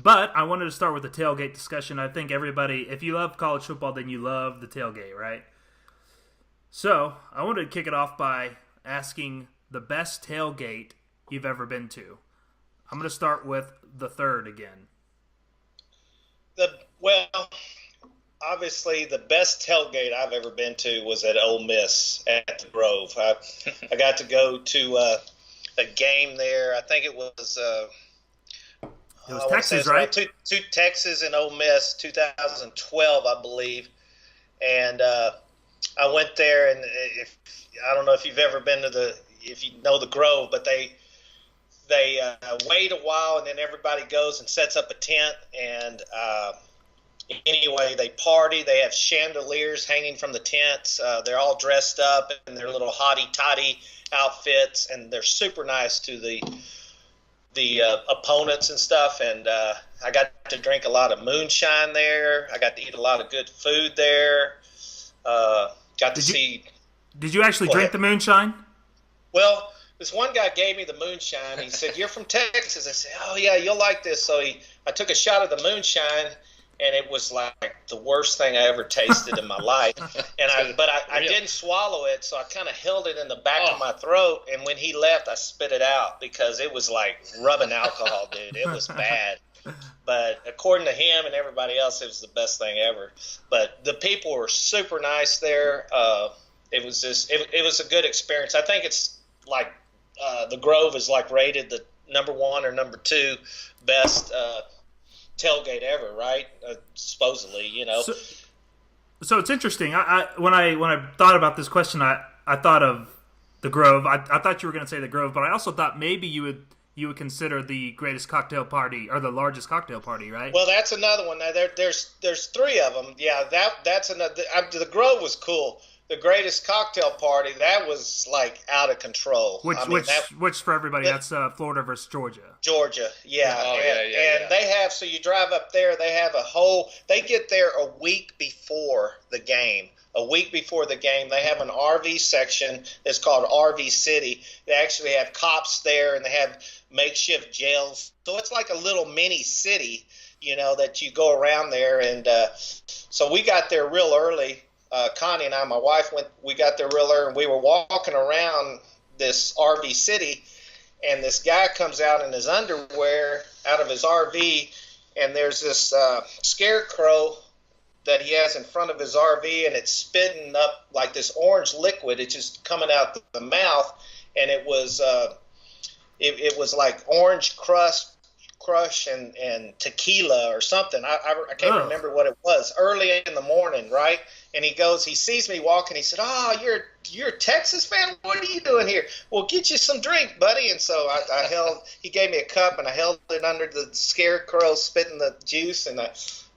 But I wanted to start with the tailgate discussion. I think everybody, if you love college football, then you love the tailgate, right? So I wanted to kick it off by asking the best tailgate you've ever been to. I'm going to start with the third again. Well, obviously the best tailgate I've ever been to was at Ole Miss at the Grove. I got to go to a game there. I think it was Texas, right? Two Texas and Ole Miss, 2012, I believe. And I went there, and I don't know if you've ever been to if you know the Grove, but they wait a while, and then everybody goes and sets up a tent, and anyway, they party. They have chandeliers hanging from the tents. They're all dressed up in their little hotty-toddy outfits, and they're super nice to the opponents and stuff. And I got to drink a lot of moonshine there. I got to eat a lot of good food there. Did you actually drink the moonshine? Well, this one guy gave me the moonshine. He said, "You're from Texas." I said, "Oh yeah, you'll like this." So I took a shot of the moonshine, and it was like the worst thing I ever tasted in my life. And I didn't swallow it, so I kind of held it in the back of my throat. And when he left, I spit it out because it was like rubbing alcohol, dude. It was bad. But according to him and everybody else, it was the best thing ever. But the people were super nice there. It was a good experience. I think it's like the Grove is like rated the number 1 or number 2 best tailgate ever, right? Supposedly, you know. So it's interesting. When I thought about this question, I thought of the Grove. I thought you were going to say the Grove, but I also thought maybe you would consider the greatest cocktail party or the largest cocktail party, right? Well, that's another one. Now, there's 3 of them. Yeah, that's another. The Grove was cool. The greatest cocktail party, that was like out of control. Which for everybody, that's Florida versus Georgia. Georgia, yeah. Oh, and they have, so you drive up there, they have they get there a week before the game. A week before the game, they have an RV section that's called RV City. They actually have cops there, and they have makeshift jails. So it's like a little mini city, you know, that you go around there. And so we got there real early. Connie and I, my wife, we got there real early, and we were walking around this RV city, and this guy comes out in his underwear out of his RV, and there's this scarecrow that he has in front of his RV, and it's spitting up like this orange liquid. It's just coming out the mouth, and it was like orange crush and tequila or something. I can't remember what it was. Early in the morning, right? And he sees me walking. He said, "Oh, you're a Texas fan? What are you doing here?" "Well, get you some drink, buddy." And so he gave me a cup, and I held it under the scarecrow spitting the juice, and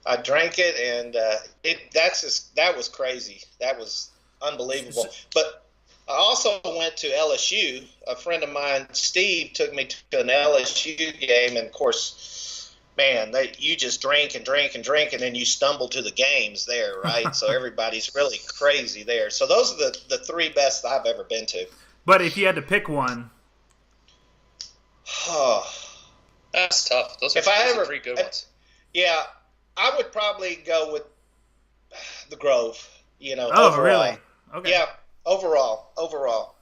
I drank it, and that was crazy. That was unbelievable. But I also went to LSU. A friend of mine, Steve, took me to an LSU game, and of course, man, you just drink and drink and drink, and then you stumble to the games there, right? So everybody's really crazy there. So those are the 3 best I've ever been to. But if you had to pick one, that's tough. Those are 3 good ones. Yeah, I would probably go with the Grove. You know, overall. Really? Okay. Yeah, overall.